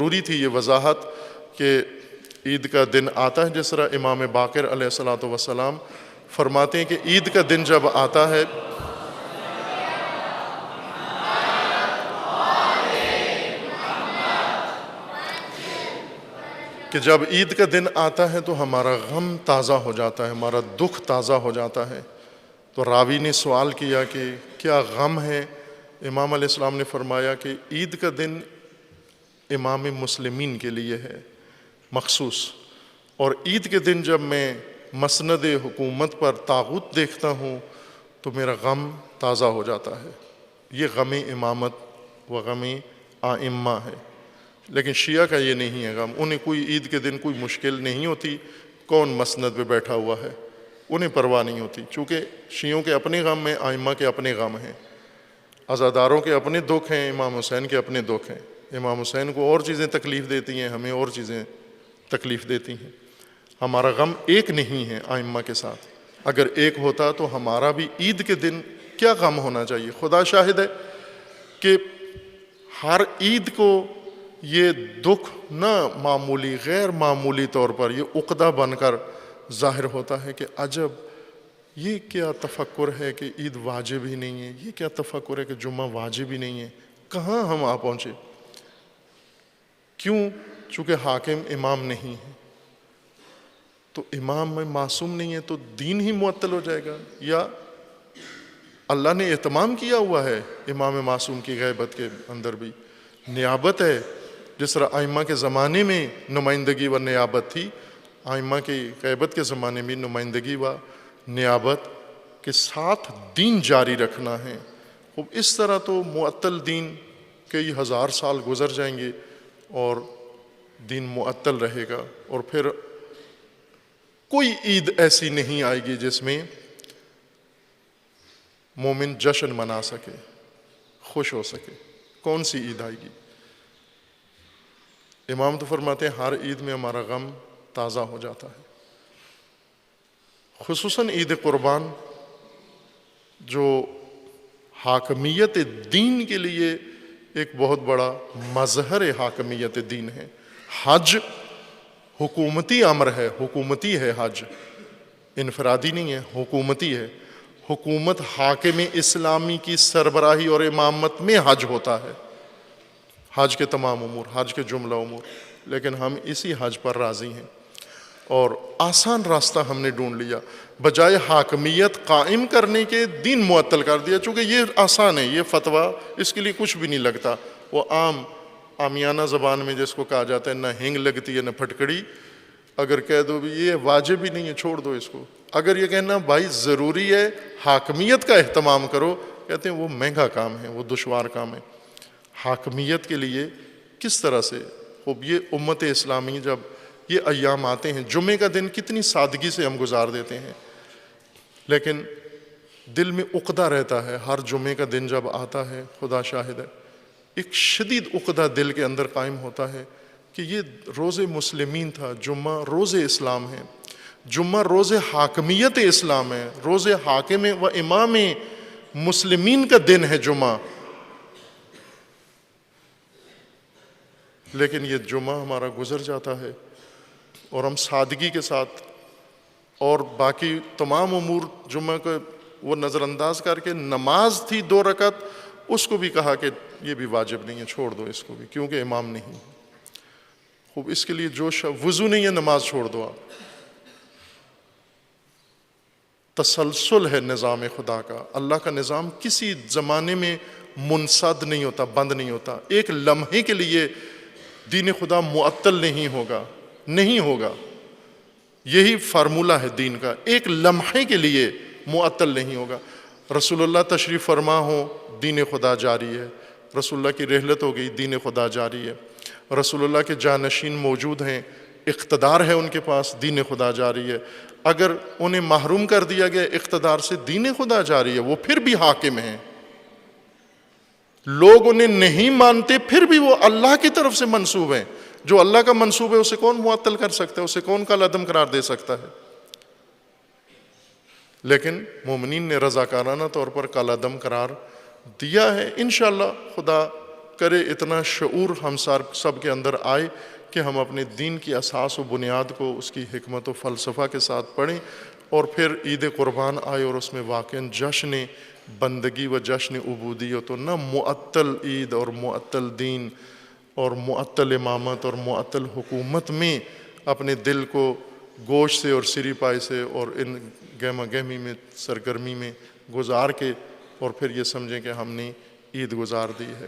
ضروری تھی یہ وضاحت کہ عید کا دن آتا ہے، جس طرح امام باقر علیہ الصلوۃ والسلام فرماتے ہیں کہ عید کا دن جب آتا ہے کہ جب عید کا دن آتا ہے تو ہمارا غم تازہ ہو جاتا ہے، ہمارا دکھ تازہ ہو جاتا ہے۔ تو راوی نے سوال کیا کہ کیا غم ہے؟ امام علیہ السلام نے فرمایا کہ عید کا دن امام مسلمین کے لیے ہے مخصوص، اور عید کے دن جب میں مسند حکومت پر طاغوت دیکھتا ہوں تو میرا غم تازہ ہو جاتا ہے۔ یہ غم امامت و غم آئمہ ہے، لیکن شیعہ کا یہ نہیں ہے غم۔ انہیں کوئی عید کے دن کوئی مشکل نہیں ہوتی، کون مسند پہ بیٹھا ہوا ہے، انہیں پرواہ نہیں ہوتی، چونکہ شیعوں کے اپنے غم ہیں، آئمہ کے اپنے غم ہیں، عزاداروں کے اپنے دکھ ہیں، امام حسین کے اپنے دکھ ہیں۔ امام حسین کو اور چیزیں تکلیف دیتی ہیں، ہمیں اور چیزیں تکلیف دیتی ہیں۔ ہمارا غم ایک نہیں ہے آئمہ کے ساتھ، اگر ایک ہوتا تو ہمارا بھی عید کے دن کیا غم ہونا چاہیے۔ خدا شاہد ہے کہ ہر عید کو یہ دکھ نہ معمولی غیر معمولی طور پر یہ عقدہ بن کر ظاہر ہوتا ہے کہ عجب یہ کیا تفکر ہے کہ عید واجب ہی نہیں ہے، یہ کیا تفکر ہے کہ جمعہ واجب ہی نہیں ہے، کہاں ہم آ پہنچے؟ کیوں؟ چونکہ حاکم امام نہیں ہے، تو امام میں معصوم نہیں ہے تو دین ہی معطل ہو جائے گا، یا اللہ نے اہتمام کیا ہوا ہے امام معصوم کی غیبت کے اندر بھی نیابت ہے، جس طرح ائمہ کے زمانے میں نمائندگی و نیابت تھی، ائمہ کی غیبت کے زمانے میں نمائندگی و نیابت کے ساتھ دین جاری رکھنا ہے۔ خوب اس طرح تو معطل دین کئی ہزار سال گزر جائیں گے اور دین معطل رہے گا، اور پھر کوئی عید ایسی نہیں آئے گی جس میں مومن جشن منا سکے، خوش ہو سکے۔ کون سی عید آئے گی؟ امام تو فرماتے ہیں ہر عید میں ہمارا غم تازہ ہو جاتا ہے، خصوصاً عید قربان جو حاکمیت دین کے لیے ایک بہت بڑا مظہر حاکمیت دین ہے۔ حج حکومتی امر ہے، حکومتی ہے حج، انفرادی نہیں ہے، حکومتی ہے۔ حکومت حاکم اسلامی کی سربراہی اور امامت میں حج ہوتا ہے، حج کے تمام امور، حج کے جملہ امور، لیکن ہم اسی حج پر راضی ہیں اور آسان راستہ ہم نے ڈھونڈ لیا، بجائے حاکمیت قائم کرنے کے دین معطل کر دیا، چونکہ یہ آسان ہے، یہ فتویٰ اس کے لیے کچھ بھی نہیں لگتا، وہ عامیانہ زبان میں جس کو کہا جاتا ہے نہ ہنگ لگتی ہے نہ پھٹکڑی، اگر کہہ دو بھی یہ واجب ہی نہیں ہے چھوڑ دو اس کو، اگر یہ کہنا بھائی ضروری ہے حاکمیت کا اہتمام کرو، کہتے ہیں وہ مہنگا کام ہے، وہ دشوار کام ہے۔ حاکمیت کے لیے کس طرح سے خوب یہ امت اسلامی جب یہ ایام آتے ہیں، جمعے کا دن کتنی سادگی سے ہم گزار دیتے ہیں، لیکن دل میں عقدہ رہتا ہے ہر جمعے کا دن جب آتا ہے، خدا شاہد ہے ایک شدید عقدہ دل کے اندر قائم ہوتا ہے کہ یہ روز مسلمین تھا، جمعہ روز اسلام ہے، جمعہ روز حاکمیت اسلام ہے، روز حاکم و امام مسلمین کا دن ہے جمعہ، لیکن یہ جمعہ ہمارا گزر جاتا ہے اور ہم سادگی کے ساتھ اور باقی تمام امور جمعہ کو وہ نظر انداز کر کے، نماز تھی 2 رکعت اس کو بھی کہا کہ یہ بھی واجب نہیں ہے چھوڑ دو اس کو بھی کیونکہ امام نہیں۔ خوب اس کے لیے جوش، وضو نہیں ہے نماز چھوڑ دو آپ۔ تسلسل ہے نظام خدا کا، اللہ کا نظام کسی زمانے میں منسد نہیں ہوتا، بند نہیں ہوتا، ایک لمحے کے لیے دین خدا معطل نہیں ہوگا، نہیں ہوگا، یہی فارمولہ ہے دین کا، ایک لمحے کے لیے معطل نہیں ہوگا۔ رسول اللہ تشریف فرما ہو دین خدا جاری ہے، رسول اللہ کی رحلت ہو گئی دین خدا جاری ہے، رسول اللہ کے جانشین موجود ہیں، اقتدار ہے ان کے پاس، دین خدا جاری ہے، اگر انہیں محروم کر دیا گیا اقتدار سے دین خدا جاری ہے، وہ پھر بھی حاکم ہیں، لوگ انہیں نہیں مانتے پھر بھی وہ اللہ کی طرف سے منسوب ہیں، جو اللہ کا منسوب ہے اسے کون معطل کر سکتا ہے، اسے کون کالعدم قرار دے سکتا ہے؟ لیکن مومنین نے رضاکارانہ طور پر کالعدم قرار دیا ہے، انشاءاللہ خدا کرے اتنا شعور ہم سب کے اندر آئے کہ ہم اپنے دین کی اساس و بنیاد کو اس کی حکمت و فلسفہ کے ساتھ پڑھیں، اور پھر عید قربان آئے اور اس میں واقعاً جشن بندگی و جشن عبودیت، و نہ معطل عید اور معطل دین اور معطل امامت اور معطل حکومت میں اپنے دل کو گوشت سے اور سری پائے سے اور ان گہما گہمی میں سرگرمی میں گزار کے اور پھر یہ سمجھیں کہ ہم نے عید گزار دی ہے۔